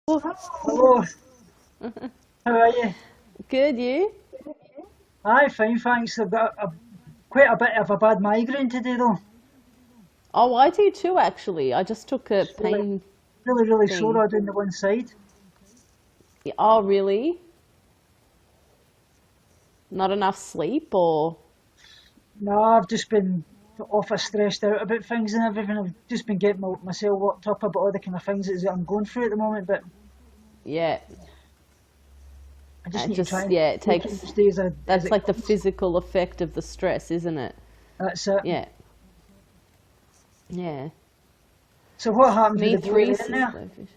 Hello, how are you? Good, you? Aye, fine, thanks. I've got quite a bit of a bad migraine today, though. Oh, I do too, actually. I just took a It's pain really thing. sore down the one side. Oh, really? Not enough sleep, or? No, I've just been awful stressed out about things and everything. I've just been getting myself worked up about all the kind of things that I'm going through at the moment, but Yeah. I just It need to try just, and yeah, it take it takes, each day as that's it like the comes. physical effect of the stress, isn't it? That's it. Yeah. Yeah. So what happens with Me the boy three, then says there? Glowfish.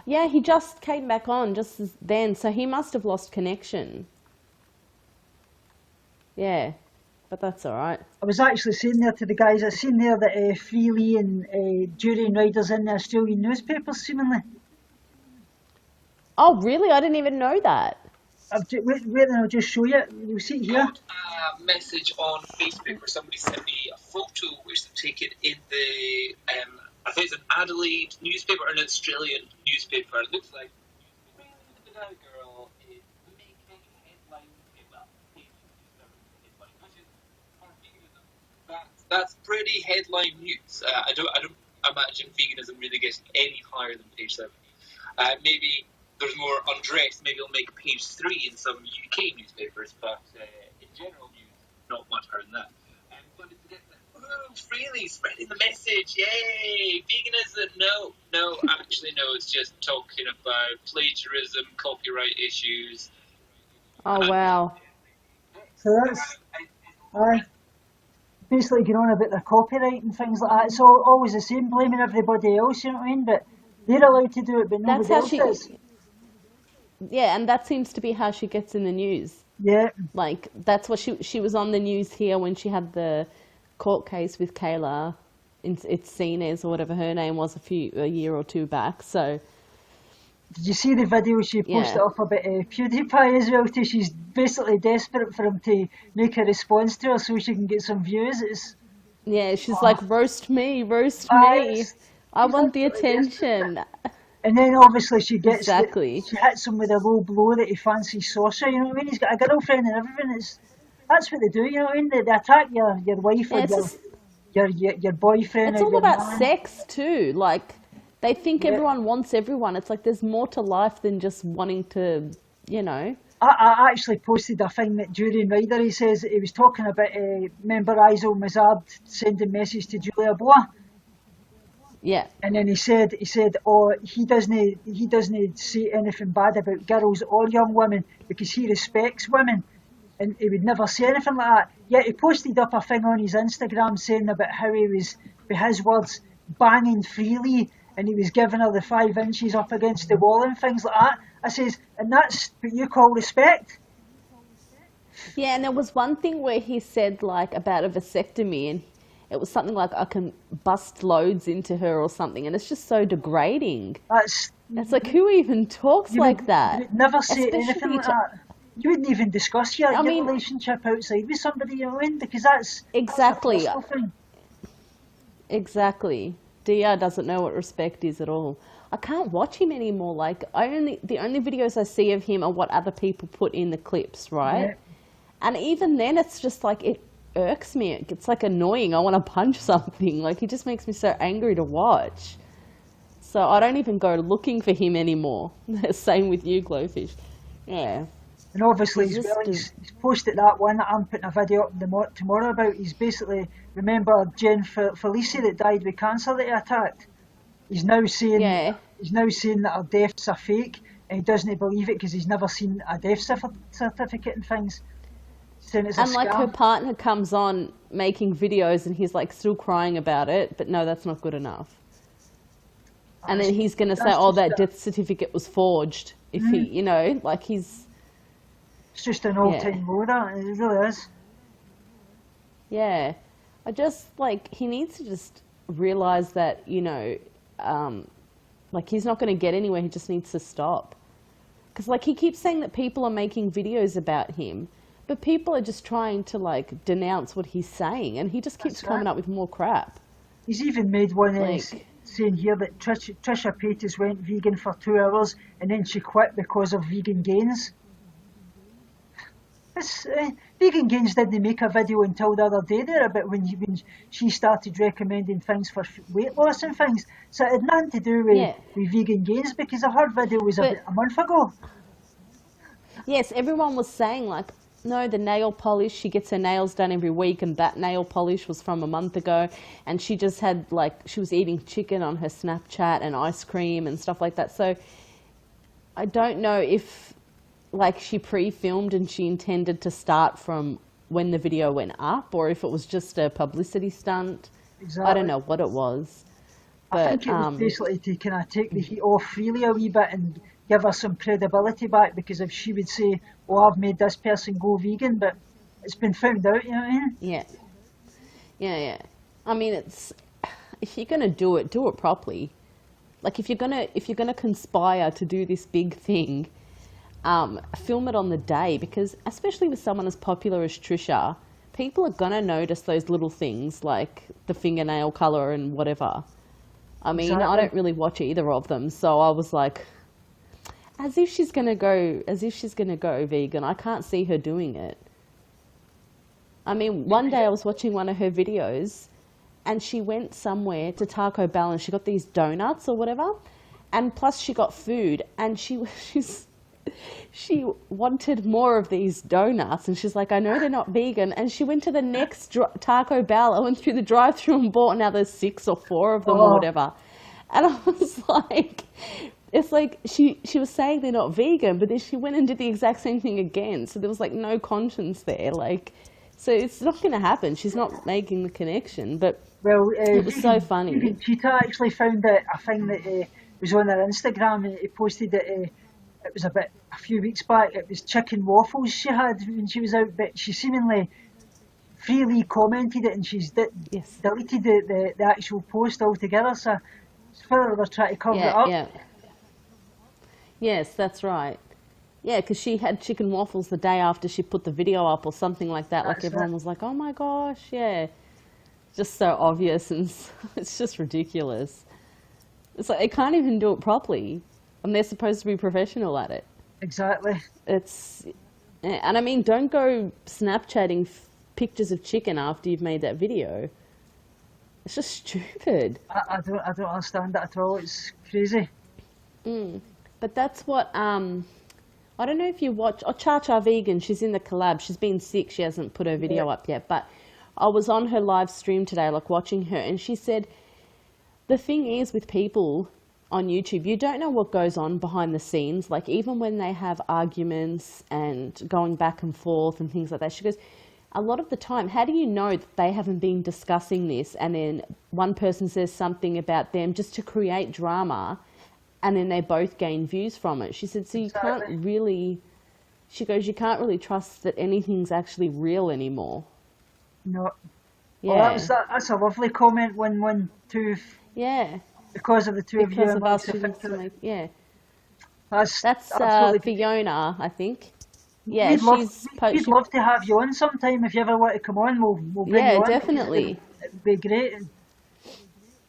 Yeah, he just came back on just then, so he must have lost connection. Yeah. But that's all right. I was actually saying there to the guys, I seen there that Freely and Jury and Riders in the Australian newspapers, seemingly. Oh, really? I didn't even know that. Wait, and I'll just show you. You'll see it here. Got a message on Facebook where somebody sent me a photo which they've taken in the I think it's an Adelaide newspaper or an Australian newspaper. It looks like really the banana girl is making headline well, headline, which is for veganism. That's pretty headline news. I don't imagine veganism really getting any higher than page 7. Maybe there's more undressed. Maybe it'll make page 3 in some UK newspapers, but in general news, not much higher than that. But it's freely spreading the message, yay! Veganism, no, actually, no. It's just talking about plagiarism, copyright issues. Oh, And wow. So that's aye, basically going on about their copyright and things like that. It's always the same, blaming everybody else. You know what I mean? But they're allowed to do it, but That's nobody how else she, is. yeah, and that seems to be how she gets in the news. Yeah, Like that's what she was on the news here when she had the court case with Kayla. It's Cines or whatever her name was a year or two back. So did you see the video she posted yeah, up about PewDiePie as well? Too? She's basically desperate for him to make a response to her so she can get some views. It's yeah, she's like roast me, roast aye, me. it's, I she's want the absolutely desperate. attention. And then obviously Exactly. she hits him with a low blow that he fancies saucer. You know what I mean? He's got a girlfriend and everything. That's what they do. You know what I mean? They attack your wife or Yeah, it's just your boyfriend it's or all your about man. sex too. Like they think Yeah. everyone wants everyone. It's like there's more to life than just wanting to, you know. I actually posted a thing that during Ryder he says he was talking about member Izel Mazard sending message to Julia Boa. Yeah. And then he said, oh, he doesn't say anything bad about girls or young women because he respects women, and he would never say anything like that. Yet he posted up a thing on his Instagram saying about how he was, with his words, banging freely, and he was giving her the 5 inches up against the wall and things like that. I says, and that's what you call respect? Yeah, and there was one thing where he said like about a vasectomy, and it was something like I can bust loads into her or something, and it's just so degrading. That's It's like who even talks you would like you that? would never say anything Especially like to, that. You wouldn't even discuss your, I your mean, relationship outside with somebody, you know what I mean? Because that's a exactly, personal thing. exactly. Dr doesn't know what respect is at all. I can't watch him anymore. Like the only videos I see of him are what other people put in the clips, right? Yeah. And even then, it's just like it irks me. It's like annoying. I want to punch something. Like he just makes me so angry to watch. So I don't even go looking for him anymore. Same with you, Glowfish. Yeah, And obviously he's as well, just he's posted that one that I'm putting a video up tomorrow about. He's basically, remember Jen Felici that died with cancer that he attacked? He's now saying yeah. he's now saying that her deaths are fake, and he doesn't believe it because he's never seen a death certificate and things. He's saying it's a And like her scam. partner comes on making videos, and he's like still crying about it. But no, that's not good enough. And That's, then he's gonna say, that's "Oh, just that death certificate was forged." If he, you know, like he's it's just an yeah. all-time low. That it really is. Yeah, I just like he needs to just realize that um, like he's not going to get anywhere. He just needs to stop because like he keeps saying that people are making videos about him, but people are just trying to like denounce what he's saying, and he just keeps That's it. coming up with more crap. He's even made one Like, saying here that Trisha Paytas went vegan for 2 hours and then she quit because of vegan gains. Vegan Gains didn't make a video until the other day there about when she started recommending things for weight loss and things. So it had nothing to do with Vegan Gains, because her video was about a month ago. Yes, everyone was saying like, no, the nail polish, she gets her nails done every week, and that nail polish was from a month ago, and she just had she was eating chicken on her Snapchat and ice cream and stuff like that. So I don't know if she pre-filmed and she intended to start from when the video went up, or if it was just a publicity stunt. Exactly. I don't know what it was. But, I think it was basically to kind of take the heat off freely a wee bit and give her some credibility back, because if she would say, oh, I've made this person go vegan, but it's been found out, you know what I mean? Yeah. I mean, if you're going to do it properly. Like if you're gonna conspire to do this big thing, film it on the day, because especially with someone as popular as Trisha, people are gonna notice those little things like the fingernail color and whatever. I mean, exactly. I don't really watch either of them, so I was like, as if she's gonna go vegan. I can't see her doing it. I mean, one day I was watching one of her videos, and she went somewhere to Taco Bell and she got these donuts or whatever, and plus she got food, and she wanted more of these donuts, and she's like, I know they're not vegan, and she went to the next Taco Bell. I went through the drive-thru and bought another 6 or 4 of them or whatever, and I was like, it's like she was saying they're not vegan, but then she went and did the exact same thing again, so there was like no conscience there, like, so it's not going to happen. She's not making the connection, but it was so funny. Cheetah actually found a thing that was on her Instagram, and he posted it. It was a few weeks back. It was chicken waffles she had when she was out, but she seemingly freely commented it, and she's deleted the actual post altogether. So it's whether they're trying to cover it up. Yeah. Yes, that's right. Yeah, because she had chicken waffles the day after she put the video up or something like that. Like everyone was like, oh my gosh, yeah. Just so obvious, and it's just ridiculous. It's like they can't even do it properly, and they're supposed to be professional at it. Exactly. And I mean, don't go Snapchatting pictures of chicken after you've made that video. It's just stupid. I don't understand that at all. It's crazy. But that's what I don't know if you watch Cha Cha Vegan. She's in the collab. She's been sick. She hasn't put her video up yet, but I was on her live stream today, like watching her, and she said, the thing is with people on YouTube, you don't know what goes on behind the scenes. Like even when they have arguments and going back and forth and things like that, she goes, a lot of the time, how do you know that they haven't been discussing this, and then one person says something about them just to create drama, and then they both gain views from it? She said, so you can't really, she goes, you can't really trust that anything's actually real anymore. No. Yeah. Well, that's a lovely comment yeah. Because of the two of you. Because of us. Yeah. That's absolutely Fiona, I think. Yeah, we'd love to have you on sometime. If you ever want to come on, we'll bring you on. Yeah, definitely. It'd be great. And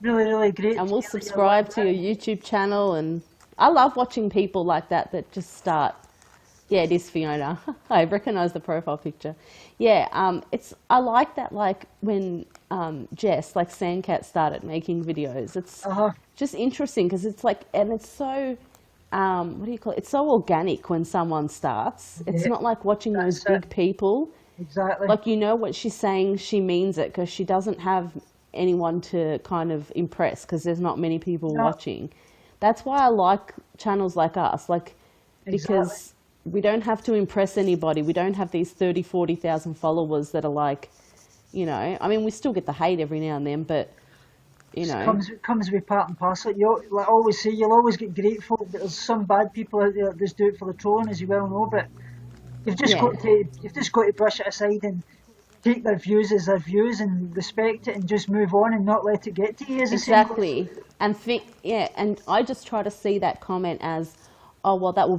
really, really great. And we'll subscribe to your YouTube channel. And I love watching people like that just start. Yeah, it is Fiona. I recognise the profile picture. Yeah, I like that, like when Jess, like Sandcat, started making videos. It's just interesting because it's like, and it's so, what do you call it? It's so organic when someone starts. It's not like watching those big people. Exactly. Like, you know what she's saying, she means it, because she doesn't have anyone to kind of impress, because there's not many people watching. That's why I like channels like us, like, because we don't have to impress anybody. We don't have these 30, 40,000 followers that are like, you know, I mean, we still get the hate every now and then, but, you know. It comes with part and parcel. Like I always say, you'll always get great folk, but there's some bad people out there that just do it for the trolling, as you well know, but you've just got to brush it aside and take their views as their views and respect it and just move on and not let it get to you. Exactly. And and I just try to see that comment as, oh, well, that will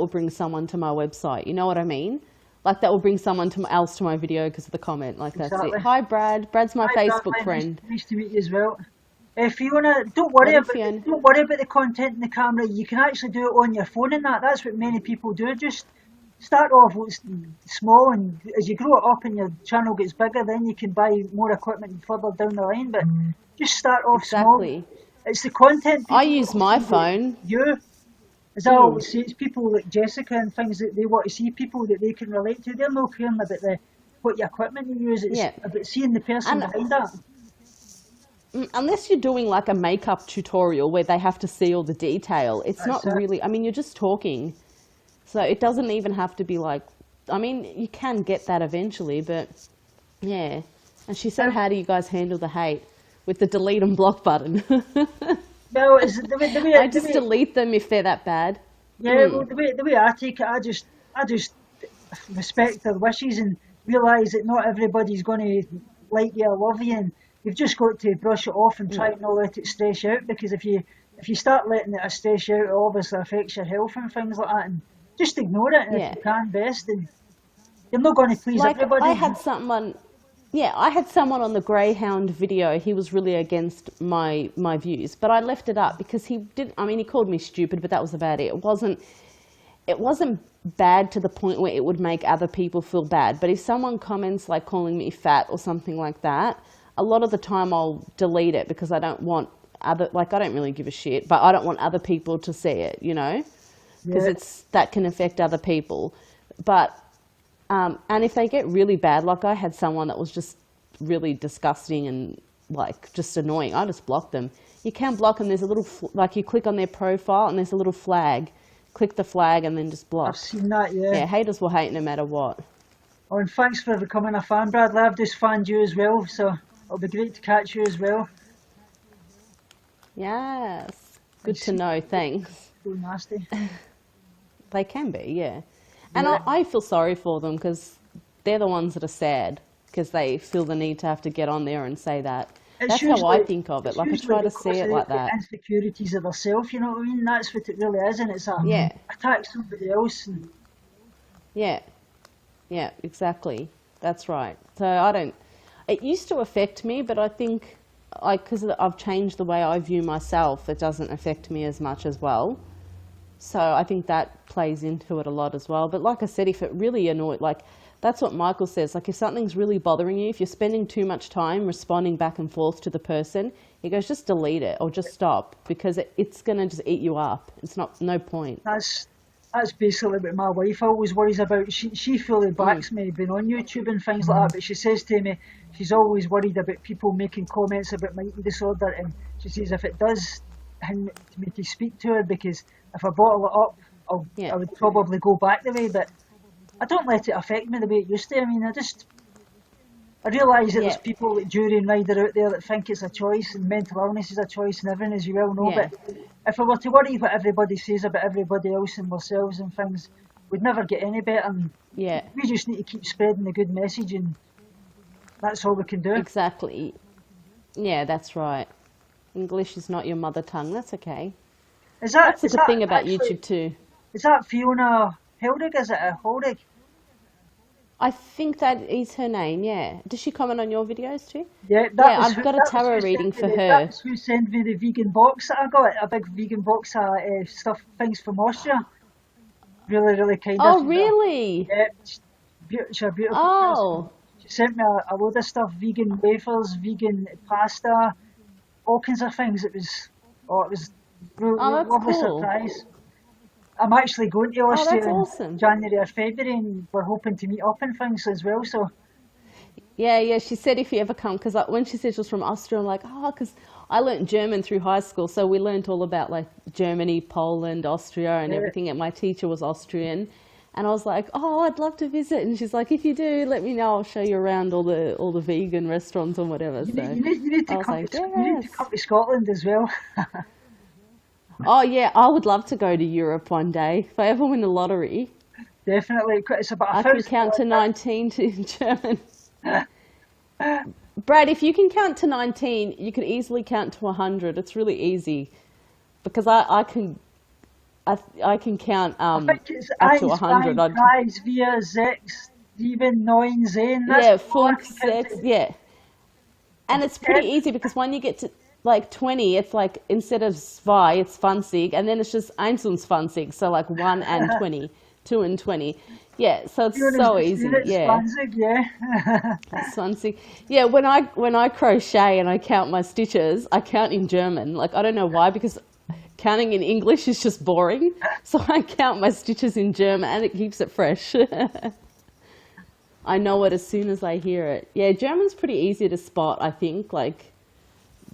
bring someone to my website. You know what I mean? Like that will bring someone else to my video because of the comment. Like that's it. Hi, Brad. Brad's my Facebook friend. Nice to meet you as well. Fiona, don't worry Morning, about Fiona. don't worry about the content in the camera. You can actually do it on your phone and that. That's what many people do. Just start off with small, and as you grow it up and your channel gets bigger, then you can buy more equipment further down the line. But just start off small. Exactly. It's the content I people use want to my see with phone. you. As I always say, it's people like Jessica and things that they want to see, people that they can relate to. They're not caring about what equipment you use. It's Yeah. about seeing the person And behind that. unless you're doing like a makeup tutorial where they have to see all the detail, it's not That's it. really, I mean, you're just talking. So it doesn't even have to be like, I mean, you can get that eventually, but yeah. And she said, how do you guys handle the hate? With the delete and block button. No, it's the way I just delete them if they're that bad. yeah, well, the way I take it, I just respect their wishes and realise that not everybody's going to like you or love you, and you've just got to brush it off and try and not let it stress you out. Because if you start letting it stress you out, it obviously affects your health and things like that. And just ignore it, and Yeah. if you can, best. And you're not going to please Like everybody. I had someone on the Greyhound video. He was really against my views, but I left it up because he did. I mean, he called me stupid, but that was about it. It wasn't bad to the point where it would make other people feel bad. But if someone comments like calling me fat or something like that, a lot of the time I'll delete it because I don't want I don't really give a shit, but I don't want other people to see it, you know, because that can affect other people. But and if they get really bad, like I had someone that was just really disgusting and like just annoying, I just blocked them. You can block them. There's a little like you click on their profile and there's a little flag. Click the flag and then just block. I've seen that, yeah. Yeah, haters will hate no matter what. Oh, and thanks for becoming a fan, Bradley. I've just fanned you as well, so it'll be great to catch you as well. Yes. Good to know, thanks. So nasty. They can be, yeah. And I feel sorry for them because they're the ones that are sad because they feel the need to have to get on there and say that. That's how I think of it. Like I try to see it like that. Insecurities of herself, you know what I mean? That's what it really is, and it's attack somebody else. And yeah, exactly. That's right. So it used to affect me, but I think because I've changed the way I view myself, it doesn't affect me as much as well. So I think that plays into it a lot as well. But like I said, if it really annoyed, like that's what Michael says, like if something's really bothering you, if you're spending too much time responding back and forth to the person, he goes, just delete it or just stop because it's going to just eat you up. It's no point. that's basically what my wife always worries about. She fully backs me being on YouTube and things like that, but she says to me she's always worried about people making comments about my eating disorder, and she says if it does hinder me to speak to her, because if I bottle it up, I would probably go back the way, but I don't let it affect me the way it used to. I mean, I realise that there's people like Jury and Ryder out there that think it's a choice and mental illness is a choice and everything, as you well know, but if I were to worry what everybody says about everybody else and ourselves and things, we'd never get any better, and we just need to keep spreading the good message, and that's all we can do. Exactly. Yeah, that's right. English is not your mother tongue. That's okay. That's a good thing about YouTube too. Is that Fiona Hildig? Is it a Hildig? I think that is her name, yeah. Does she comment on your videos too? Yeah, I've got a tarot reading for her. That's who sent me the vegan box that I got. A big vegan box of things from Austria. Really, really kind of her. Oh, really? Yeah, she's a beautiful person. She sent me a load of stuff, vegan wafers, vegan pasta, all kinds of things. It was really lovely surprise. I'm actually going to Austria in January or February, and we're hoping to meet up and things as well. So, yeah. She said if you ever come, because when she said she was from Austria, I'm like, because I learnt German through high school, so we learnt all about like Germany, Poland, Austria, and everything. And my teacher was Austrian, and I was like, I'd love to visit. And she's like, if you do, let me know. I'll show you around all the vegan restaurants and whatever. You need to come to Scotland as well. Oh yeah, I would love to go to Europe one day. If I ever win the lottery. Definitely. It's about I can count to 19 in German. Brad, if you can count to 19, you could easily count to 100. It's really easy. Because I can count up to 100. 1, 5, 4, 6, 7, 9, 10. Yeah, 5, 6, yeah. And it's pretty easy because when you get to like 20, it's like instead of zwei, it's 20, and then it's just 1 und 20, so like 1 and 20, 2 and 20. Yeah, so it's so easy. Yeah. 20, yeah. 20. Yeah, when I crochet and I count my stitches, I count in German. Like I don't know why, because counting in English is just boring. So I count my stitches in German and it keeps it fresh. I know it as soon as I hear it. Yeah, German's pretty easy to spot, I think, like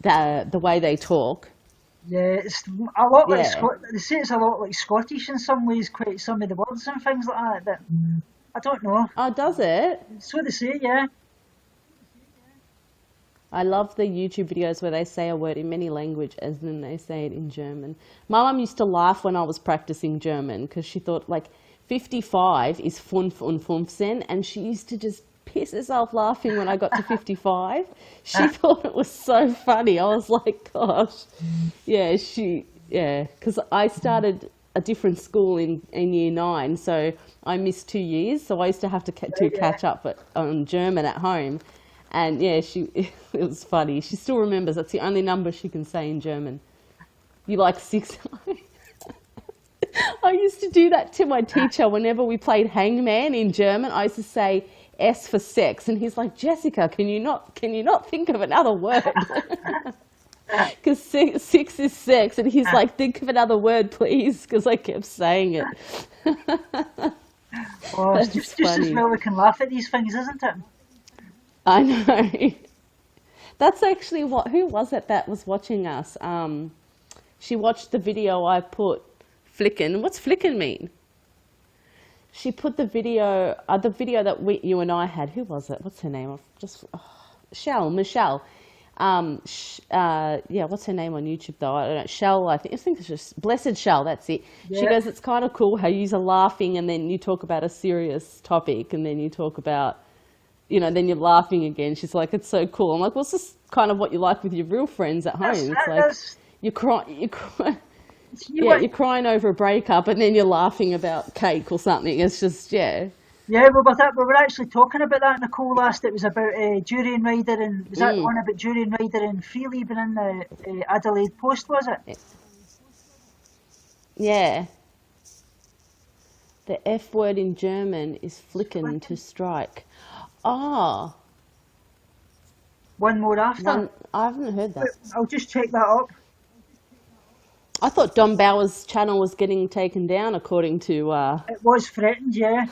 the way they talk. Yeah, it's a lot like Yeah. they say it's a lot like Scottish in some ways, quite some of the words and things like that. But I don't know. Oh, does it? So they say, yeah. I love the YouTube videos where they say a word in many languages and then they say it in German. My mum used to laugh when I was practicing German because she thought like 55 is 55, and she used to just piss herself laughing when I got to 55. She thought it was so funny. I was like, gosh. Yeah, because I started a different school in year 9, so I missed 2 years. So I used to have to catch up on German at home. And yeah, it was funny. She still remembers that's the only number she can say in German. You like 6? I used to do that to my teacher whenever we played hangman in German. I used to say S for sex, and he's like, Jessica, can you not think of another word? Because 6 is sex, and he's like, think of another word, please, because I kept saying it. Oh, it's That's just as funny. well we can laugh at these things, isn't it? I know. That's actually who was it that was watching us? She watched the video I put, Flicken. What's Flicken mean? She put the video that you and I had. Who was it? What's her name? Michelle. Yeah, what's her name on YouTube though? I don't know. Shell, I think it's just Blessed Shell, that's it. She Yeah. goes, it's kind of cool how you're laughing and then you talk about a serious topic and then you talk about, then you're laughing again. She's like, it's so cool. I'm like, well, it's just kind of what you like with your real friends at home. It's like That's you cry, you yeah, like, you're crying over a breakup and then you're laughing about cake or something. It's just, yeah. yeah, we were actually talking about that, Nicole, last. It was about Durian Rider, and was that the one about Durian Rider and Feely being in the Adelaide Post, was it? Yeah. The F word in German is flicken, to strike. Ah, One more after. I haven't heard that. I'll just check that up. I thought Don Bauer's channel was getting taken down according to, It was threatened, yeah.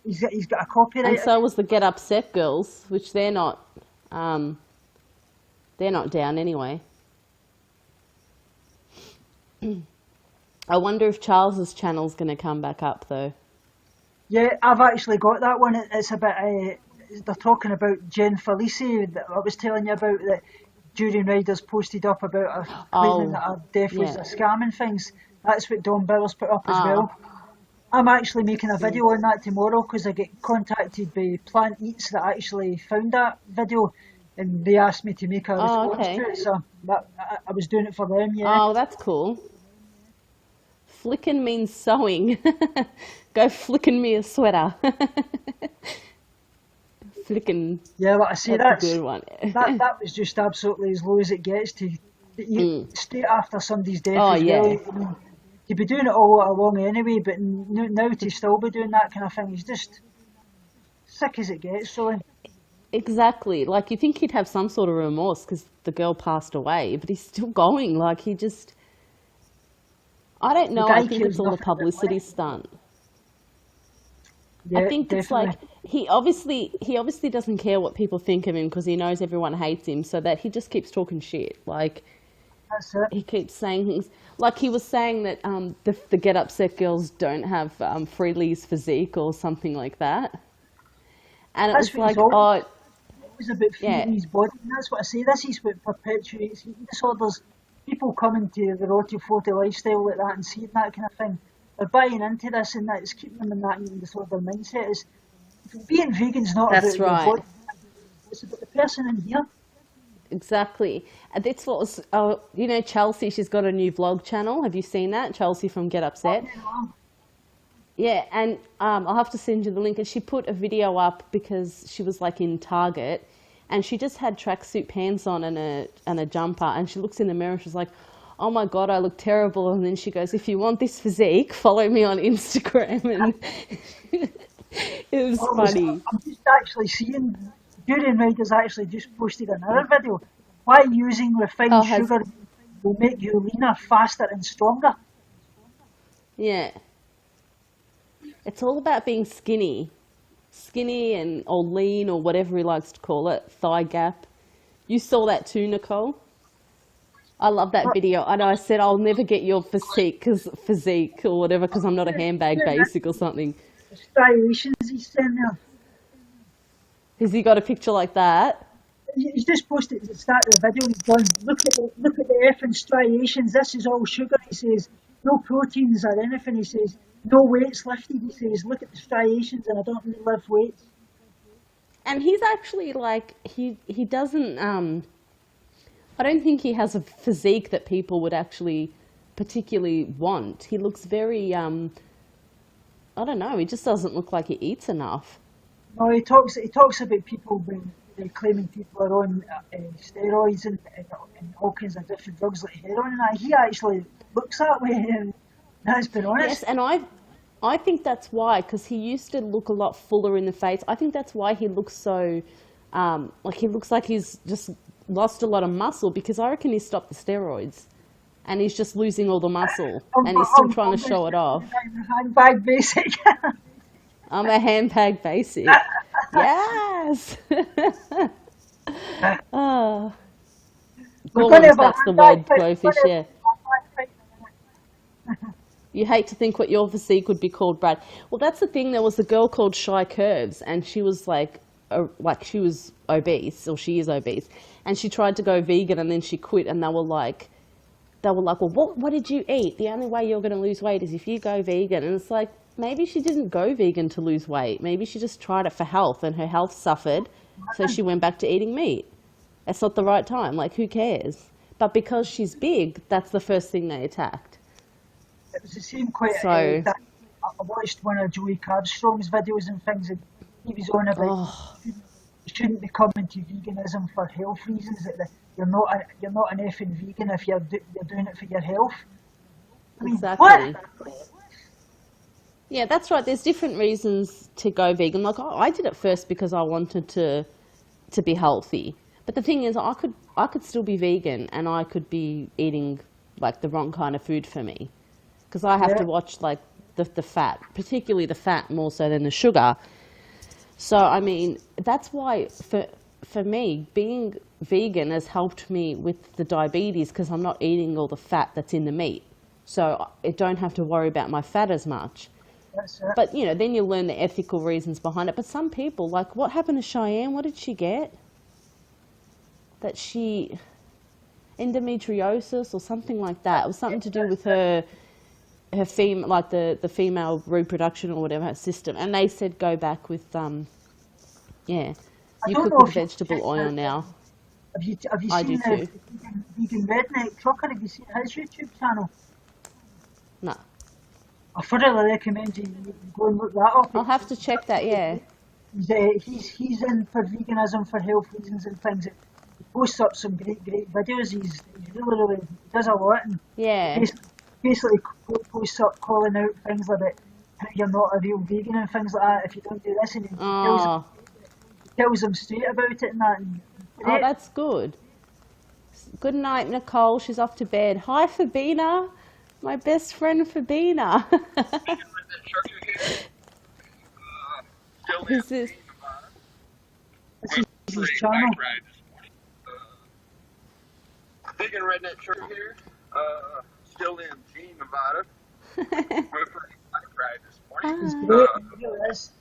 He's got a and copyright. so was the Get Upset Girls, which they're not down anyway. I wonder if Charles's channel's going to come back up though. Yeah, I've actually got that one. It's about they're talking about Jen Felici that I was telling you about, that Durian Riders posted up about her claiming that her death was a scam and things. That's what Don Bowers put up as well. I'm actually making a video on that tomorrow because I get contacted by Plant Eats that actually found that video, and they asked me to make a response to it. So I was doing it for them. Yeah. Oh, that's cool. Flicken means sewing. Go flicking me a sweater. Flicken. Yeah, like I say, That's a good one. that was just absolutely as low as it gets to stay after somebody's death Oh, as yeah. well. I mean, you'd be doing it all along anyway, but now to still be doing that kind of thing is just sick as it gets, really. Exactly. Like, you think he'd have some sort of remorse because the girl passed away, but he's still going. Like, he just... I don't know. guy I think cares it's all a nothing about publicity money. stunt. Yeah, I think it's definitely. like he obviously doesn't care what people think of him because he knows everyone hates him, so that he just keeps talking shit. Like, That's it. he keeps saying things. Like, he was saying that the Get Upset Girls don't have Freely's physique or something like that. And it That's was what he's like, all- oh, It was about yeah. feeding his body, and that's what I say. This is what perpetuates eating disorders. People coming to the roti forty lifestyle like that and seeing that kind of thing, they're buying into this, and that's keeping them in that eating disorder mindset. Is being vegan's not That's about right. your body; it's about the person in here. Exactly. And that's what was, Chelsea, she's got a new vlog channel. Have you seen that? Chelsea from Get Upset. You know? Yeah, and I'll have to send you the link. And she put a video up because she was like in Target and she just had tracksuit pants on and a jumper, and she looks in the mirror and she's like, "Oh my God, I look terrible." And then she goes, "If you want this physique, follow me on Instagram." And it was funny. I'm just actually seeing Julian Ryder's actually just posted another video. Why using refined sugar will make you leaner, faster, and stronger. Yeah. It's all about being skinny. Skinny and or lean or whatever he likes to call it. Thigh gap. You saw that too, Nicole? I love that video. I know I said I'll never get your physique or whatever because I'm not a handbag basic or something. The striations he's sent there. Has he got a picture like that? He's just posted at the start of the video. He's gone, look at the effing striations. This is all sugar. He says no proteins or anything. He says no weights lifted. He says look at the striations, and I don't really lift weights. And he's actually like he doesn't. I don't think he has a physique that people would actually particularly want. He looks very. I don't know. He just doesn't look like he eats enough. No, he talks about people when they're claiming people are on steroids and all kinds of different drugs like heroin and that. He actually looks that way, and let's be honest. Yes, and I think that's why, because he used to look a lot fuller in the face. I think that's why he looks so, he looks like he's just lost a lot of muscle, because I reckon he stopped the steroids. And he's just losing all the muscle, and he's still trying to show it off. Handbag basic. I'm a handbag basic. Yes. Oh. Gormans, that's the word, Blowfish, yeah. You hate to think what your physique would be called, Brad. Well, that's the thing. There was a girl called Shy Curves, and she was like she was obese, or she is obese, and she tried to go vegan, and then she quit, and they were like, well, what did you eat? The only way you're going to lose weight is if you go vegan. And it's like, maybe she didn't go vegan to lose weight. Maybe she just tried it for health, and her health suffered, so she went back to eating meat. It's not the right time. Like, who cares? But because she's big, that's the first thing they attacked. It was the same quite. So, I watched one of Joey Carbstrong's videos and things, and he was on about you shouldn't be coming to veganism for health reasons. That you're not an effing vegan if you're doing it for your health. I mean, exactly. What? Yeah, that's right. There's different reasons to go vegan. Like, I did it first because I wanted to be healthy. But the thing is, I could still be vegan, and I could be eating like the wrong kind of food for me, because I have to watch like the fat, particularly the fat more so than the sugar. So I mean, that's why for me being vegan has helped me with the diabetes, because I'm not eating all the fat that's in the meat, so I don't have to worry about my fat as much. But you know, then you learn the ethical reasons behind it. But some people, like, what happened to Cheyenne? What did she get? That she endometriosis or something like that. It was something to do with her the female reproduction or whatever, her system. And they said go back with you cook with vegetable oil now. Have you I seen do too. Vegan Redneck Trucker? Have you seen his YouTube channel? No. I thoroughly recommend you go and look that up. I'll have to check that, yeah. He's in for veganism for health reasons and things. He posts up some great videos. He's really does a lot, and basically posts up calling out things like how you're not a real vegan and things like that if you don't do this, and he tells them straight about it and that. And oh, that's good. Good night, Nicole. She's off to bed. Hi, Fabina. My best friend, Fabina. Who's this? This is his channel. Vegan Redneck Trucker here. Still in G, Nevada. Went for a bike ride this morning. He's great. He really is.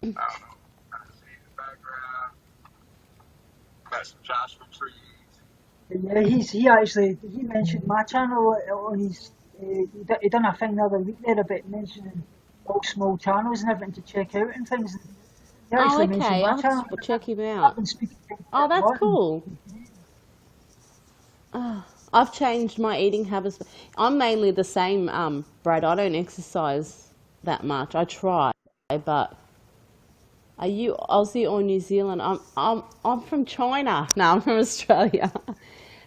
I don't know. I see the background. Got some jasmine trees. Yeah, he mentioned my channel on his. He done a thing the other week there about mentioning all small channels and everything to check out and things. He actually mentioned my channel. I'll check him out. Oh, that's cool. I've changed my eating habits. I'm mainly the same, Brad. I don't exercise that much. I try, but Are you Aussie or New Zealand? I'm from China. No, I'm from Australia.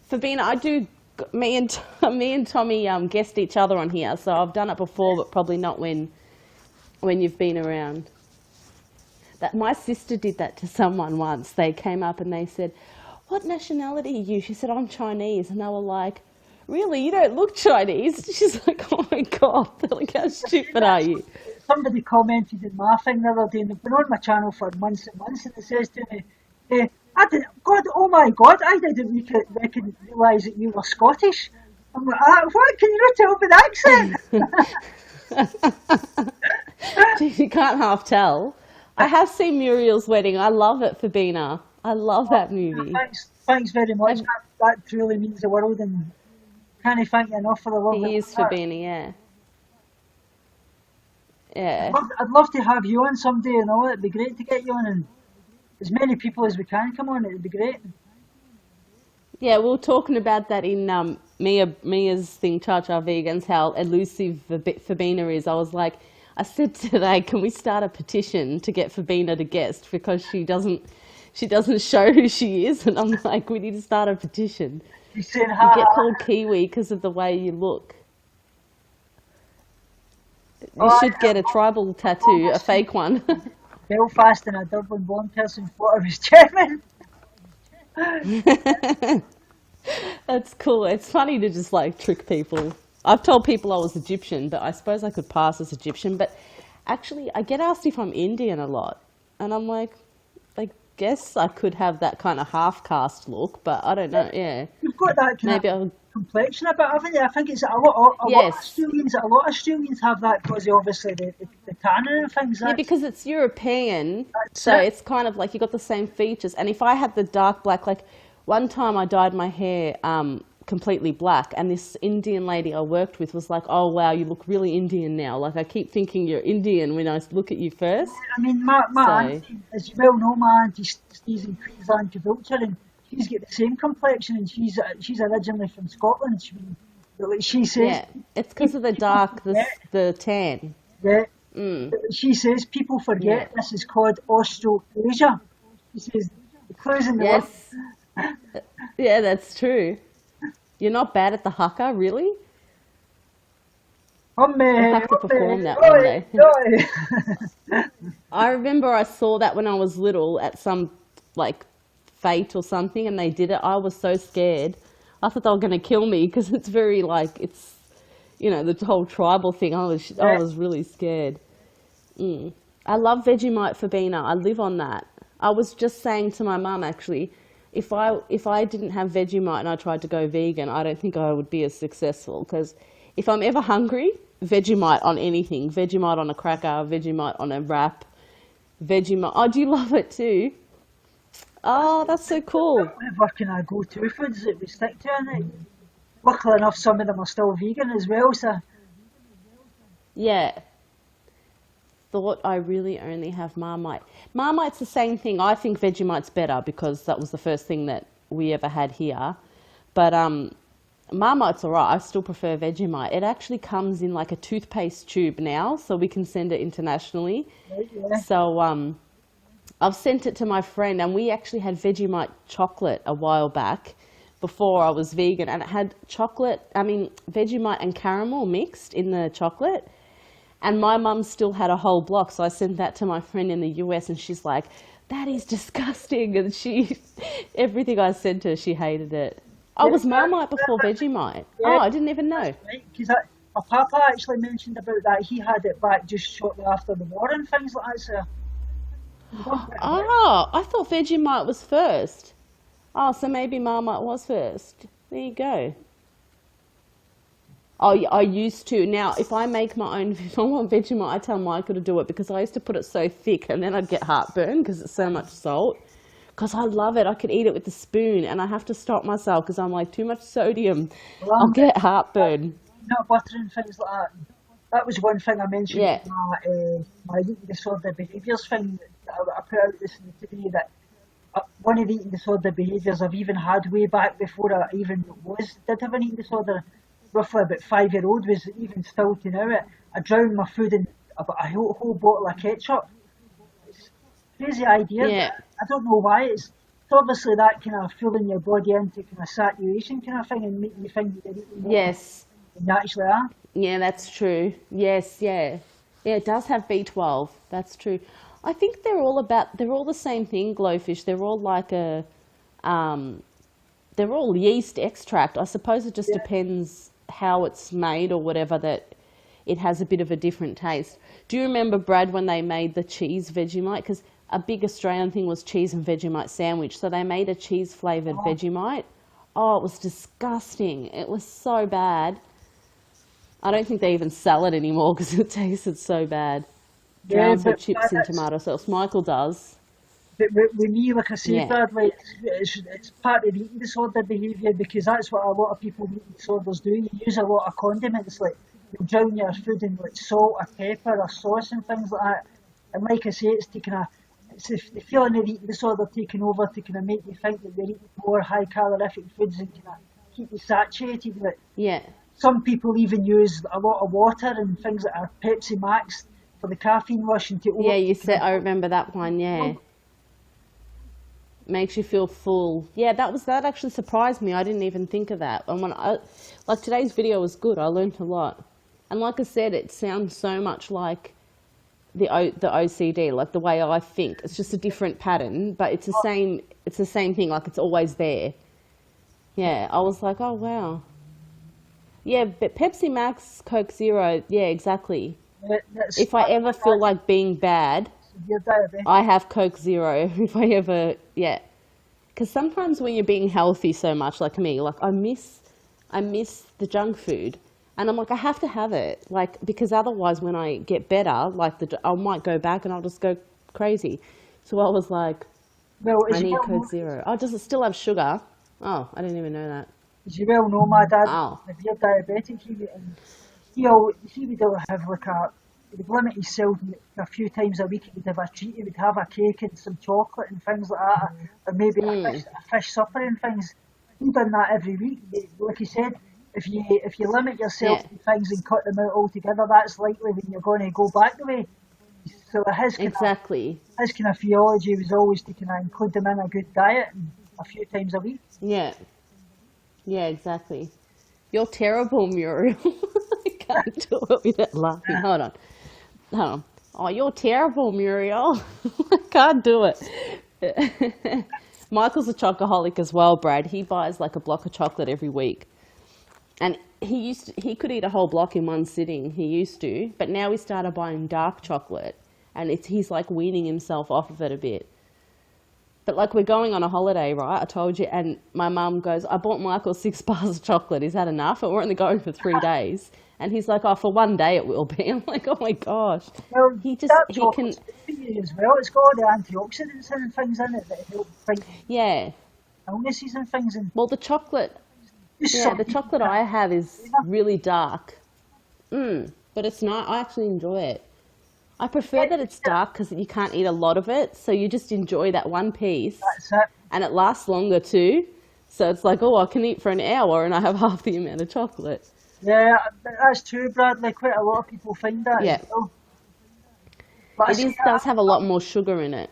Sabina, I do. Me and Tommy guessed each other on here, so I've done it before, but probably not when you've been around. That my sister did that to someone once. They came up and they said, "What nationality are you?" She said, "I'm Chinese," and they were like, "Really? You don't look Chinese?" She's like, "Oh my god!" They're like, "How stupid are you?" Somebody commented in my thing the other day, and they've been on my channel for months and months, and it says to me, oh my god, I didn't realise that you were Scottish. I'm like, what? Can you not tell with accent? Geez, you can't half tell. I have seen Muriel's Wedding. I love it, Fabina. I love that movie. Thanks very much. That truly means the world, and can't thank you enough for the love. He is Fabina, yeah. Yeah. I'd love to have you on someday, you know. It'd be great to get you on, and as many people as we can come on. It'd be great. Yeah, we were talking about that in Mia's thing, Cha Cha Vegans, how elusive Fabina is. I said today, can we start a petition to get Fabina to guest, because she doesn't show who she is, and I'm like, we need to start a petition. You saying you get called Kiwi because of the way you look. You should get a tribal tattoo, a fake one. Belfast and a Dublin-born person thought I was German. That's cool. It's funny to just like trick people. I've told people I was Egyptian, but I suppose I could pass as Egyptian. But actually, I get asked if I'm Indian a lot, and I'm like, I guess I could have that kind of half-caste look, but I don't know. Yeah, you've got that kind of complexion a bit, haven't you? I think it's a lot of Australians have that because obviously the tannin and things. Yeah, because it's European, so it's kind of like you got the same features. And if I had the dark black, like one time I dyed my hair completely black, and this Indian lady I worked with was like, "Oh wow, you look really Indian now. Like I keep thinking you're Indian when I look at you first." I mean, my auntie, as you well know, my auntie stays in Queensland, Gibraltar, and she's got the same complexion, and she's originally from Scotland. She says, yeah, it's because of the dark, the tan. Yeah. She says people forget this is called Australasia. She says the clues in the yes. Yeah, that's true. You're not bad at the haka, really? We'll have to perform that one day. I remember I saw that when I was little at some like fete or something, and they did it. I was so scared. I thought they were going to kill me because it's very like it's, you know, the whole tribal thing. I was really scared. I love Vegemite Fabina. I live on that. I was just saying to my mum actually, if I didn't have Vegemite and I tried to go vegan, I don't think I would be as successful, because if I'm ever hungry, Vegemite on anything. Vegemite on a cracker, Vegemite on a wrap, Vegemite. Oh, do you love it too? Oh, that's so cool. Whatever kind of go-to foods that we stick to, and luckily enough, some of them are still vegan as well. So yeah. Thought I really only have Marmite. Marmite's the same thing. I think Vegemite's better because that was the first thing that we ever had here. But Marmite's alright. I still prefer Vegemite. It actually comes in like a toothpaste tube now, so we can send it internationally. Yeah. So I've sent it to my friend, and we actually had Vegemite chocolate a while back before I was vegan, and it had Vegemite and caramel mixed in the chocolate. And my mum still had a whole block, so I sent that to my friend in the US, and she's like, "That is disgusting." And everything I sent her, she hated it. Oh, was Marmite before Vegemite? Yeah. Oh, I didn't even know. Because my papa actually mentioned about that. He had it back just shortly after the war and things like that. So. Oh, I thought Vegemite was first. Oh, so maybe Marmite was first. There you go. Oh, I used to. Now, if I make my own, if I want Vegemite, I tell Michael to do it, because I used to put it so thick and then I'd get heartburn because it's so much salt. Because I love it. I could eat it with a spoon, and I have to stop myself because I'm like, too much sodium. I'll get heartburn. Not butter and things like that. That was one thing I mentioned in my eating disorder behaviours thing. I put out this today, that one of the eating disorder behaviours I've even had way back before I even did have an eating disorder, roughly about 5-year-old, was even still to now. I drowned my food in about a whole bottle of ketchup. crazy idea, Yeah. but I don't know why. It's obviously that kind of fooling your body into kind of saturation kind of thing and making you think that you're eating more Yes. than you actually are. Yeah, that's true. Yes, yeah. Yeah, it does have B12. That's true. I think they're all the same thing, glowfish. They're all like they're all yeast extract. I suppose it just Yeah. depends how it's made or whatever, that it has a bit of a different taste. Do you remember, Brad, when they made the cheese Vegemite? Because a big Australian thing was cheese and Vegemite sandwich. So they made a cheese flavoured Oh, Vegemite. Oh, it was disgusting. It was so bad. I don't think they even sell it anymore because it tasted so bad. yeah, Drowns her but chips in that's, tomato sauce. Michael does. but with me, like I say, Yeah. Bradley, it's part of the eating disorder behaviour because that's what a lot of people with eating disorders do. You use a lot of condiments, like you drown your food in like salt or pepper or sauce and things like that. And like I say, it's taking a it's the feeling of eating disorder taking over to kind of make you think that you're eating more high calorific foods and kind of keep you saturated with it. Yeah. Some people even use a lot of water and things that are Pepsi Max for the caffeine rush and Yeah, you to said, kind I remember that one, yeah. Makes you feel full. Yeah, that actually surprised me. I didn't even think of that. And like today's video was good. I learned a lot. And like I said, it sounds so much like the OCD, like the way I think. It's just a different pattern, but it's the same thing, like it's always there. Yeah, I was like, oh wow. Yeah, but Pepsi Max, Coke Zero, yeah, exactly. that's If I ever feel like being bad, severe diabetes. I have Coke Zero. If I ever, yeah. Because sometimes when you're being healthy so much, like me, like I miss the junk food, and I'm like I have to have it, like because otherwise when I get better, like I might go back and I'll just go crazy. So I was like, Well, I need Coke Zero. Oh, does it still have sugar? Oh, I didn't even know that. as you well know, my dad Oh, was severe diabetic. He would have like he would limit himself a few times a week. He would have a treat. He would have a cake and some chocolate and things like that, or maybe a fish supper and things. He done that every week. Like he said, if you limit yourself yeah, to things and cut them out altogether, that's likely when you're going to go back the way. So exactly. his kind of theology was always to kind of include them in a good diet and a few times a week. Yeah, yeah, exactly. You're terrible, Muriel. I can't do it without laughing. Hold on. Hold on. Oh, you're terrible, Muriel. I can't do it. Michael's a chocoholic as well, Brad. He buys like a block of chocolate every week. And he could eat a whole block in one sitting. He used to, but now he started buying dark chocolate, and he's like weaning himself off of it a bit. But like we're going on a holiday, right? I told you, and my mum goes, I bought Michael 6 bars of chocolate. Is that enough? And we're only going for 3 days. And he's like, oh, for 1 day it will be. I'm like, oh my gosh. Well, He dark can, chocolate's good for you as well. It's got all the antioxidants and things in it that help fight yeah. illnesses and things. And Well, the chocolate, just yeah, some the people chocolate can't I have is flavour. really dark. But it's not, I actually enjoy it. I prefer that it's dark because you can't eat a lot of it. So you just enjoy that one piece. That's it. And it lasts longer too. So it's like, oh, I can eat for an hour and I have half the amount of chocolate. Yeah, that's true, Bradley. Quite a lot of people find that Yeah. as well. But I It see, does have a lot more sugar in it.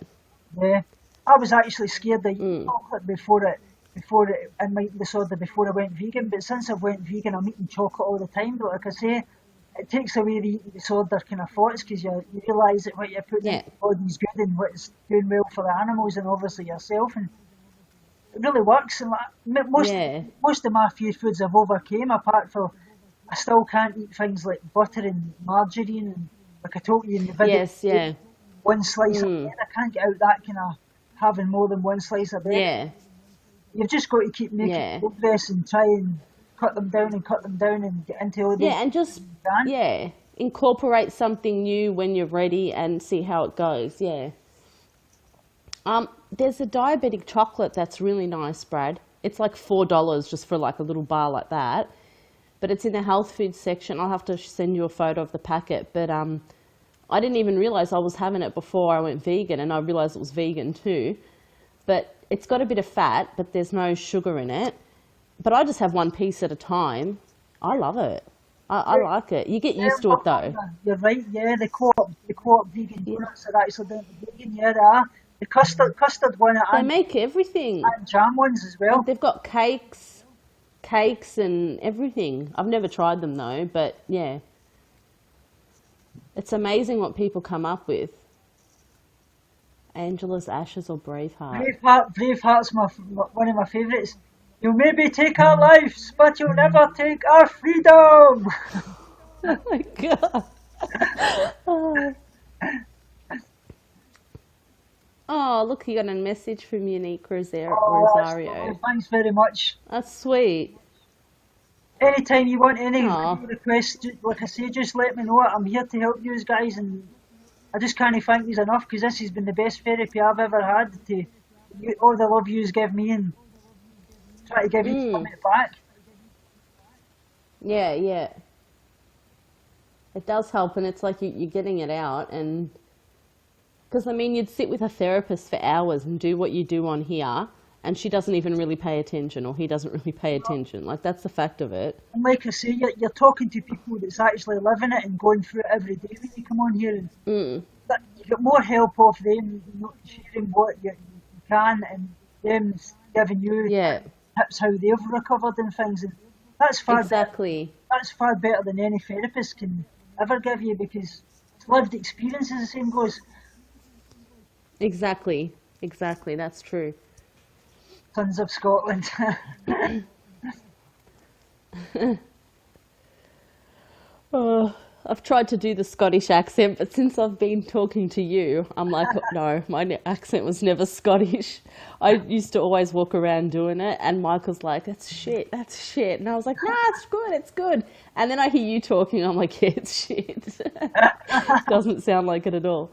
yeah, I was actually scared of eating chocolate before and my eating disorder before I went vegan. But since I've went vegan, I'm eating chocolate all the time. But like I say, it takes away the eating disorder kind of thoughts because you realise that what you're putting Yeah. into your body's good and what's doing well for the animals and obviously yourself. And it really works. And like, Yeah. most of my few foods I've overcame, apart from I still can't eat things like butter and margarine. And like I told you in the video, Yes, yeah. one slice a day. I can't get out that kind of having more than one slice a day. Yeah. You've just got to keep making Yeah. progress and try and cut them down and get into all the Yeah, and just, can. yeah, incorporate something new when you're ready and see how it goes. Yeah. There's a diabetic chocolate that's really nice, Brad. It's like $4 just for like a little bar like that. But it's in the health food section. I'll have to send you a photo of the packet. But I didn't even realize I was having it before I went vegan, and I realized it was vegan too. But it's got a bit of fat, but there's no sugar in it. But I just have one piece at a time. I love it. I like it. You get used to it though. You're right, yeah, the co-op vegan donuts are actually down to vegan, yeah they are. The custard one They make everything. and jam ones as well. Like they've got cakes and everything. I've never tried them though, but yeah. It's amazing what people come up with. Angela's Ashes or Braveheart? Braveheart's one of my favourites. You'll maybe take our lives, but you'll never take our freedom. Oh my god. Oh, look, you got a message from Unique Rosario. Thanks very much. That's sweet. Anytime you want any Aw. requests, like I say, just let me know. I'm here to help you guys, and I just can't thank you enough because this has been the best therapy I've ever had. All the love yous give me and try to give you something back. Yeah, yeah. It does help, and it's like you're getting it out. And because, I mean, you'd sit with a therapist for hours and do what you do on here, and she doesn't even really pay attention, or he doesn't really pay attention. Like, that's the fact of it. And like I say, you're talking to people that's actually living it and going through it every day when you come on here. And you get more help off them, sharing what you can, and them giving you tips how they've recovered and things. And that's far Exactly. That's far better than any therapist can ever give you because it's lived experience, as the same goes. Exactly. Exactly. That's true. Sons of Scotland. Oh, I've tried to do the Scottish accent, but since I've been talking to you, I'm like, no, my accent was never Scottish. I used to always walk around doing it, and Michael's like, that's shit. And I was like, nah, it's good. And then I hear you talking, I'm like, yeah, it's shit. Doesn't sound like it at all.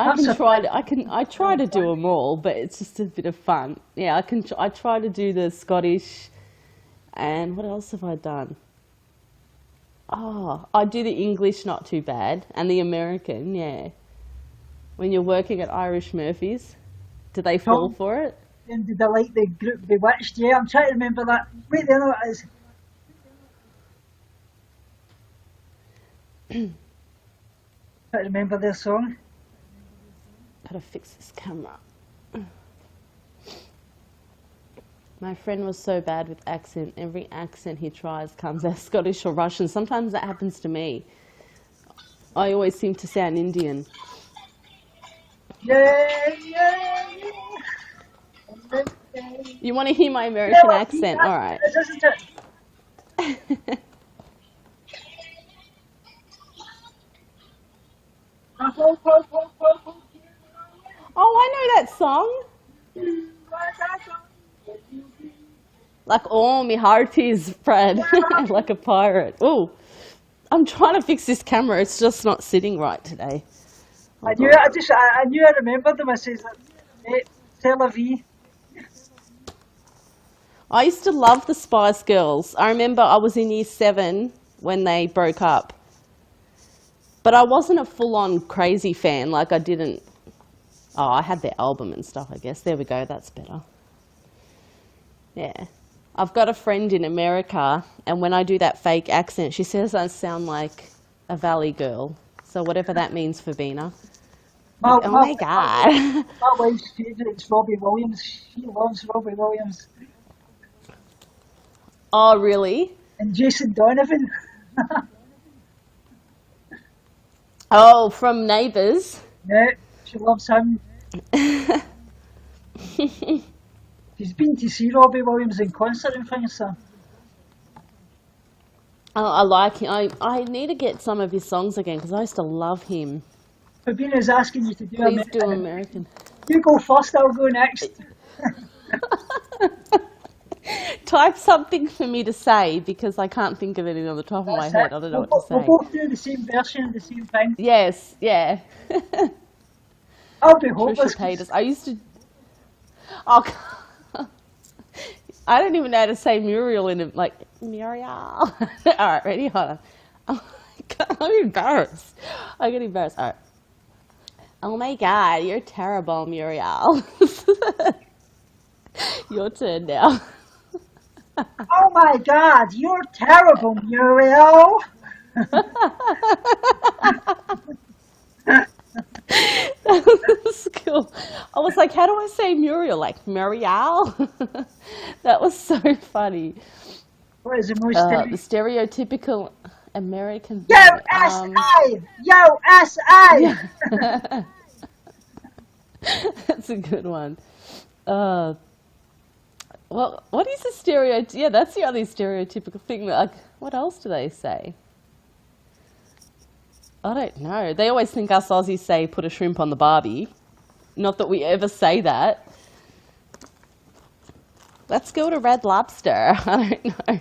I try to do them all, but it's just a bit of fun. Yeah, I try to do the Scottish, and what else have I done? Oh, I do the English not too bad, and the American, yeah. When you're working at Irish Murphy's, do they fall for it? And did they like the group Bewitched? Yeah, I'm trying to remember that. Wait, there no, it is. Trying to remember their song. Gotta fix this camera. My friend was so bad with accent. Every accent he tries comes out Scottish or Russian. Sometimes that happens to me. I always seem to sound Indian. Yeah. You want to hear my American accent? All right. Oh, I know that song. Like, oh, my heart is Fred, like a pirate. Oh, I'm trying to fix this camera. It's just not sitting right today. I knew I remembered them. I says, Tel Aviv. I used to love the Spice Girls. I remember I was in year 7 when they broke up. But I wasn't a full-on crazy fan. Like, I didn't... Oh, I had their album and stuff, I guess. There we go. That's better. Yeah. I've got a friend in America, and when I do that fake accent, she says I sound like a Valley girl. So whatever that means for Bina. Oh my God. My wife's favourite is Robbie Williams. She loves Robbie Williams. Oh, really? And Jason Donovan. Oh, from Neighbours. Yeah, she loves him. She's been to see Robbie Williams in concert and things, so. Oh, I like him. I need to get some of his songs again because I used to love him. Fabina's asking you to do Please do American. You go first, I'll go next. Type something for me to say because I can't think of anything on the top of my head. I don't know what to say. We'll both do the same version, the same thing. Yes, yeah. I'll be hopeless. I used to... Oh, I don't even know how to say Muriel in it. Like, Muriel. All right, ready? Hold on. I'm embarrassed. I get embarrassed. All right. Oh my God, you're terrible, Muriel. Your turn now. Oh my God, you're terrible, Muriel. That was cool. always say Muriel, like Muriel. That was so funny. What is the most The stereotypical American Yo, thing. S.I.! Yo, S.I.! Yeah. That's a good one. Well, what is the stereotype? Yeah, that's the other stereotypical thing. Like, what else do they say? I don't know. They always think us Aussies say, put a shrimp on the barbie. Not that we ever say that. Let's go to Red Lobster. I don't know.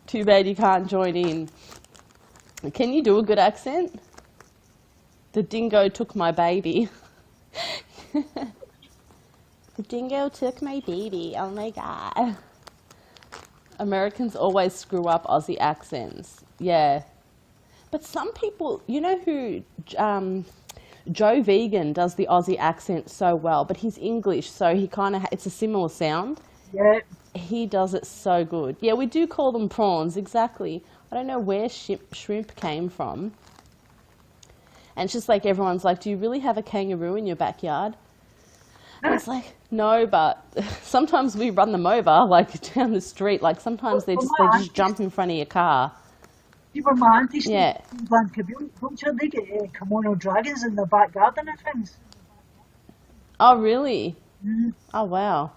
Too bad you can't join in. Can you do a good accent? The dingo took my baby. The dingo took my baby. Oh my God. Americans always screw up Aussie accents. Yeah. But some people, you know who, Joe Vegan does the Aussie accent so well, but he's English, so he kind of, it's a similar sound. Yeah. He does it so good. Yeah, we do call them prawns, exactly. I don't know where shrimp came from. And it's just like everyone's like, do you really have a kangaroo in your backyard? And it's like, no, but sometimes we run them over, like down the street. Like sometimes they just jump in front of your car. Even my aunties Yeah. in Queensland, they get kimono dragons in their back garden and things. Oh, really? Mm. Oh, wow.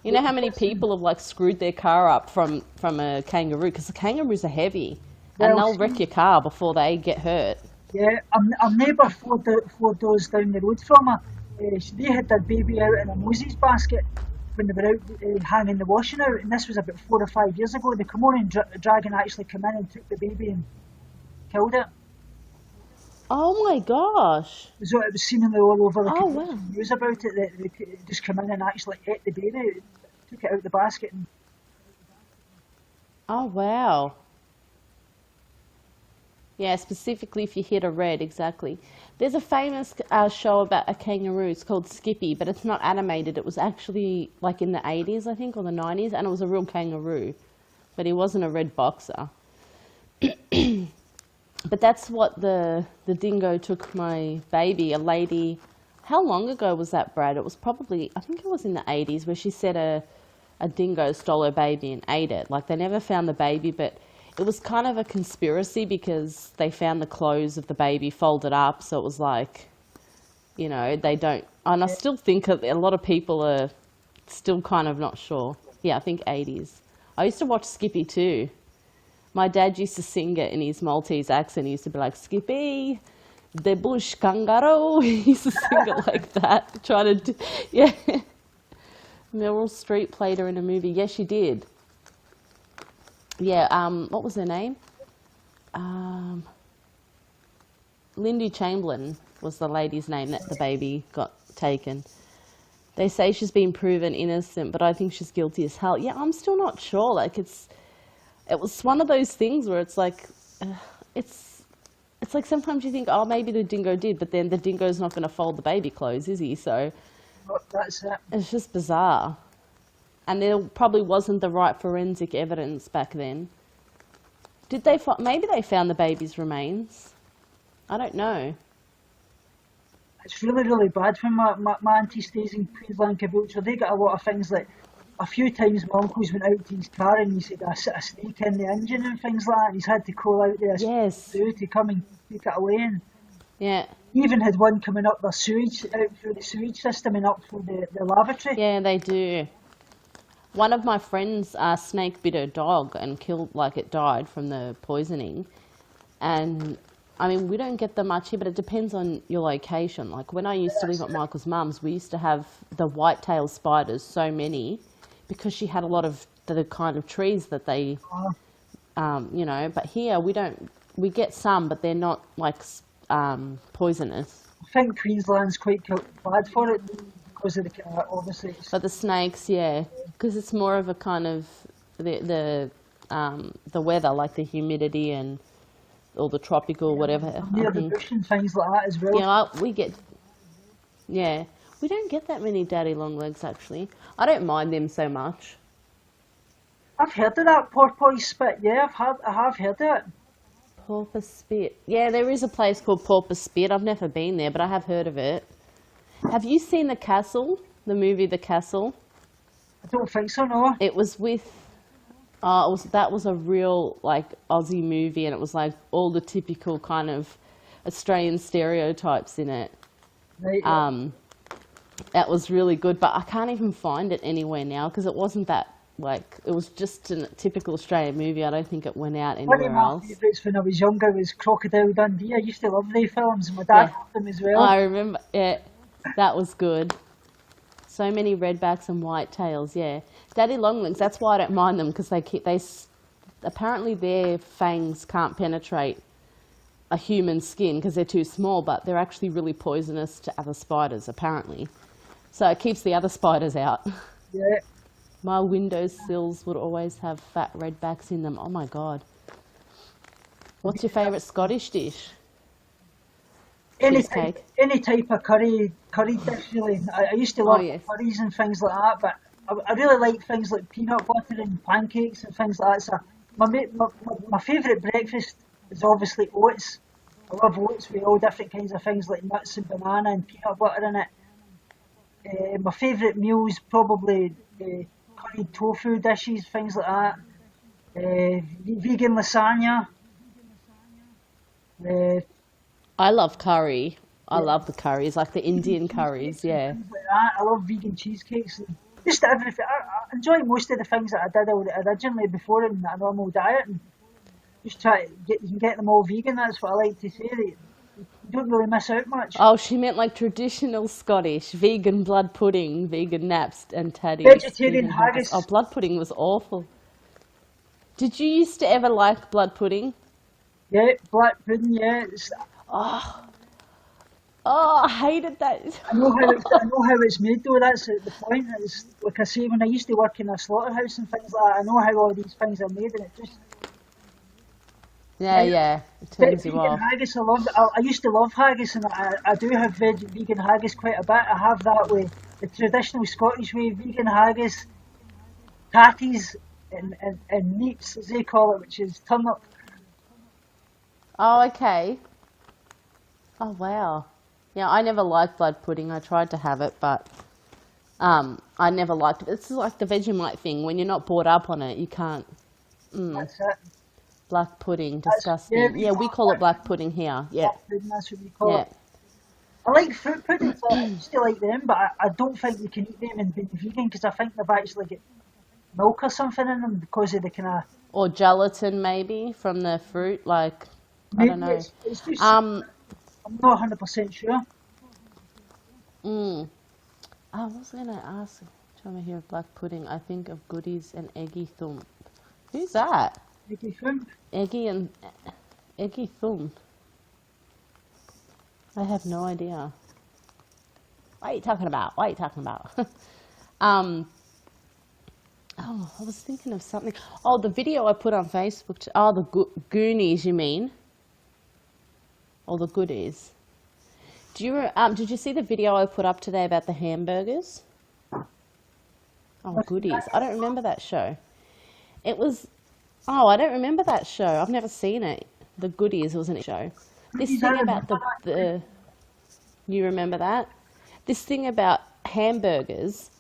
You know how many people have like screwed their car up from a kangaroo? Because the kangaroos are heavy and they'll wreck your car before they get hurt. Yeah, our neighbour four doors down the road from her, they had their baby out in a Moses basket when they were out hanging the washing out, and this was about 4 or 5 years ago. The kimono dragon actually came in and took the baby and killed it. Oh my gosh. So it was seemingly all over the wow. news about it, that they just come in and actually ate the baby, took it out the basket. And Oh, wow. Yeah, specifically if you hit a red, exactly. There's a famous show about a kangaroo. It's called Skippy, but it's not animated. It was actually like in the 80s, I think, or the 90s, and it was a real kangaroo. But he wasn't a red boxer. But that's what the dingo took my baby. A lady, how long ago was that, Brad? It was probably, I think it was in the 80s, where she said a dingo stole her baby and ate it. Like, they never found the baby, but it was kind of a conspiracy because they found the clothes of the baby folded up. So it was like, you know, they don't, and I still think a lot of people are still kind of not sure. Yeah, I think 80s. I used to watch Skippy too. My dad used to sing it in his Maltese accent. He used to be like, Skippy, the bush kangaroo. He used to sing it like that. Trying to, yeah. Meryl Streep played her in a movie. Yes, she did. Yeah, what was her name? Lindy Chamberlain was the lady's name that the baby got taken. They say she's been proven innocent, but I think she's guilty as hell. Yeah, I'm still not sure. Like, it was one of those things where it's like, it's like sometimes you think, oh, maybe the dingo did, but then the dingo's not going to fold the baby clothes, is he? So that's it. it's just bizarre. And there probably wasn't the right forensic evidence back then. Did they maybe they found the baby's remains? I don't know. It's really, really bad when my auntie stays in Queensland, Caboolture. They get a lot of things like, a few times my uncle's went out to his car and he said a snake in the engine and things like that, and he's had to call out there to come and take it away. And yeah. he even had one coming up the sewage, out through the sewage system and up through the lavatory. Yeah, they do. One of my friends' snake bit her dog and it died from the poisoning. And I mean, we don't get them much here, but it depends on your location. Like when I used to live at Michael's mum's, we used to have the white-tailed spiders, so many, because she had a lot of the kind of trees that they, you know. But here we get some, but they're not like poisonous. I think Queensland's quite bad for it because of the obviously. But the snakes, yeah, because it's more of a kind of the weather, like the humidity and or the tropical whatever. Near the bush and things like that as well. Yeah, we don't get that many daddy long legs actually. I don't mind them so much. I've heard of that porpoise spit. Yeah, I have heard of it. Porpoise Spit. Yeah, there is a place called Porpoise Spit. I've never been there, but I have heard of it. Have you seen The Castle, the movie The Castle? I don't think so, no. It was with, that was a real like Aussie movie, and it was like all the typical kind of Australian stereotypes in it. Right, yeah. That was really good, but I can't even find it anywhere now because it wasn't that, like, it was just a typical Australian movie. I don't think it went out One of anywhere my else. favourites when I was younger was Crocodile Dundee. I used to love those films, and my dad Yeah. loved them as well. I remember, yeah, that was good. So many redbacks and whitetails, yeah. Daddy longlings, that's why I don't mind them, because apparently their fangs can't penetrate a human skin because they're too small, but they're actually really poisonous to other spiders, apparently. So it keeps the other spiders out. Yeah. My windowsills would always have fat redbacks in them. Oh my God. What's your favourite Scottish dish? Cheesecake. Any type of curry dish really. I used to Oh, love yes. curries and things like that, but I really like things like peanut butter and pancakes and things like that. So my favourite breakfast is obviously oats. I love oats with all different kinds of things like nuts and banana and peanut butter in it. My favourite meals probably curried tofu dishes, things like that. Vegan lasagna. I love curry. I love the curries, like the Indian curries, yeah. Things like that. I love vegan cheesecakes. And just everything. I enjoy most of the things that I did originally before in a normal diet, and just try to you can get them all vegan. That's what I like to say. That you don't really miss out much. Oh, she meant like traditional Scottish, vegan blood pudding, vegan naps and tatties. Vegetarian vegan haggis. haggis. Oh, blood pudding was awful. Did you used to ever like blood pudding? Yeah, black pudding. Yeah, Oh, I hated that. I know how it's made though. That's the point. It's like I say, when I used to work in a slaughterhouse and things like that, I know how all these things are made, and it just Yeah, it turns you vegan off. haggis. I used to love haggis, and I do have vegan haggis quite a bit. I have that way, the traditional Scottish way, vegan haggis, tatties, and neeps as they call it, which is turnip. Oh, okay. Oh, wow. Yeah, I never liked blood pudding. I tried to have it, but I never liked it. It's like the Vegemite thing. When you're not brought up on it, you can't. That's it. Black pudding, Yeah, disgusting. Yeah, we call it black pudding here. Yeah, black pudding, that's what we call yeah. it. I like fruit puddings. I used to like them, but I don't think you can eat them and be vegan because I think they've actually got milk or something in them because of the kind of. Or gelatin, maybe, from the fruit. Like, I don't know. It's just, Um, I'm not 100% sure. I was going to ask, trying to hear of black pudding, I think of goodies and eggy thump. Who's that? Eggy thump. Eggy thump. I have no idea. What are you talking about? Oh, I was thinking of something. Oh, the video I put on Facebook. Oh, the Goonies, you mean? Or the Goodies. Did you see the video I put up today about the hamburgers? Oh, Goodies. I don't remember that show. It was... Oh, I don't remember that show. I've never seen it. The Goodies wasn't a show. This thing about the... You remember that? This thing about hamburgers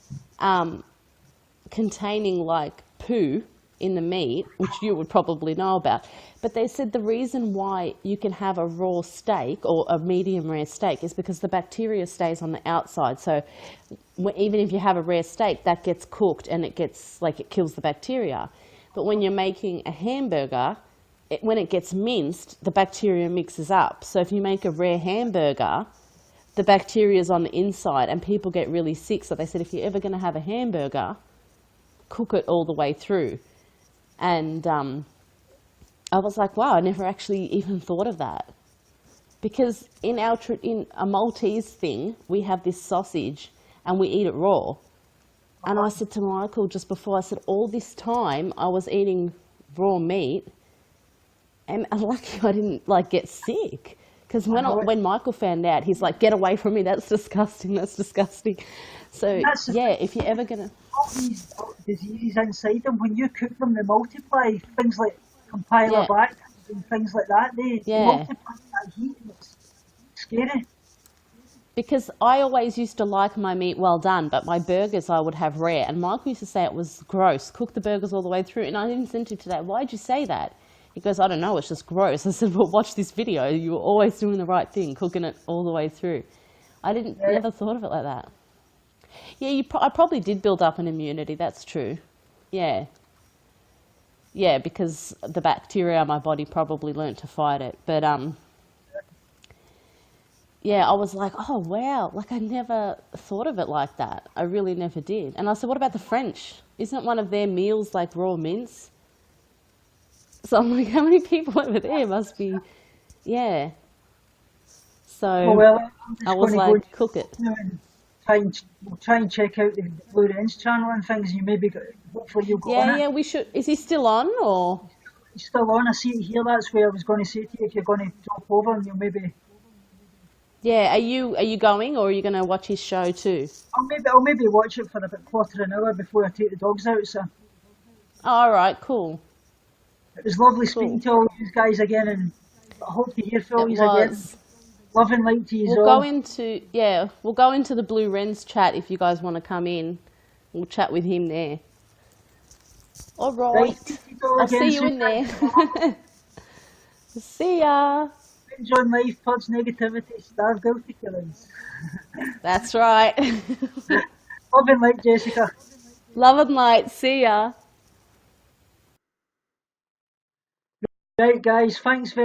containing like poo in the meat, which you would probably know about. But they said the reason why you can have a raw steak or a medium rare steak is because the bacteria stays on the outside. So even if you have a rare steak, that gets cooked and it kills the bacteria. But when you're making a hamburger, when it gets minced, the bacteria mixes up. So if you make a rare hamburger, the bacteria is on the inside and people get really sick. So they said if you're ever going to have a hamburger, cook it all the way through. And I was like, wow, I never actually even thought of that. Because in a Maltese thing, we have this sausage and we eat it raw. And I said to Michael just before, I said, all this time I was eating raw meat and I'm lucky I didn't get sick. Because when Michael found out, he's like, get away from me, that's disgusting. So, yeah, if you're ever going to... All these diseases inside them, when you cook them, they multiply. Things like Campylobacter and things like that, they multiply that heat, and it's scary. Because I always used to like my meat well done, but my burgers I would have rare. And Michael used to say it was gross. Cook the burgers all the way through. And I didn't send him today. Why'd you say that? He goes, I don't know, it's just gross. I said, well, watch this video. You were always doing the right thing, cooking it all the way through. I never thought of it like that. Yeah, I probably did build up an immunity. That's true. Yeah. Yeah, because the bacteria in my body probably learnt to fight it. But, yeah, I was like, oh, wow. Like, I never thought of it like that. I really never did. And I said, what about the French? Isn't one of their meals like raw mince? So I'm like, how many people over there must be, yeah. So Well, I'm just I was going to like, go cook it. and we'll try and check out the Blue Rens channel and things. You maybe hopefully you'll go on Yeah, it. yeah, we should. Is he still on or? It's still on. I see it here. That's where I was going to say to you if you're going to drop over and you'll maybe. Yeah, are you going or are you going to watch his show too? I'll maybe watch it for about quarter of an hour before I take the dogs out. So Oh, all right, cool. it was lovely Cool. speaking to all you guys again, and I hope to hear from It you again. was. Love and light to you We'll all. we'll go into the Blue Wrens chat if you guys want to come in. We'll chat with him there. All right. Right, all I'll again see you soon, in guys. there. See ya. Enjoy life, purge negativity, starve guilty killings. That's right. Love and light, Jessica. Love and light. See ya. Right, guys, thanks very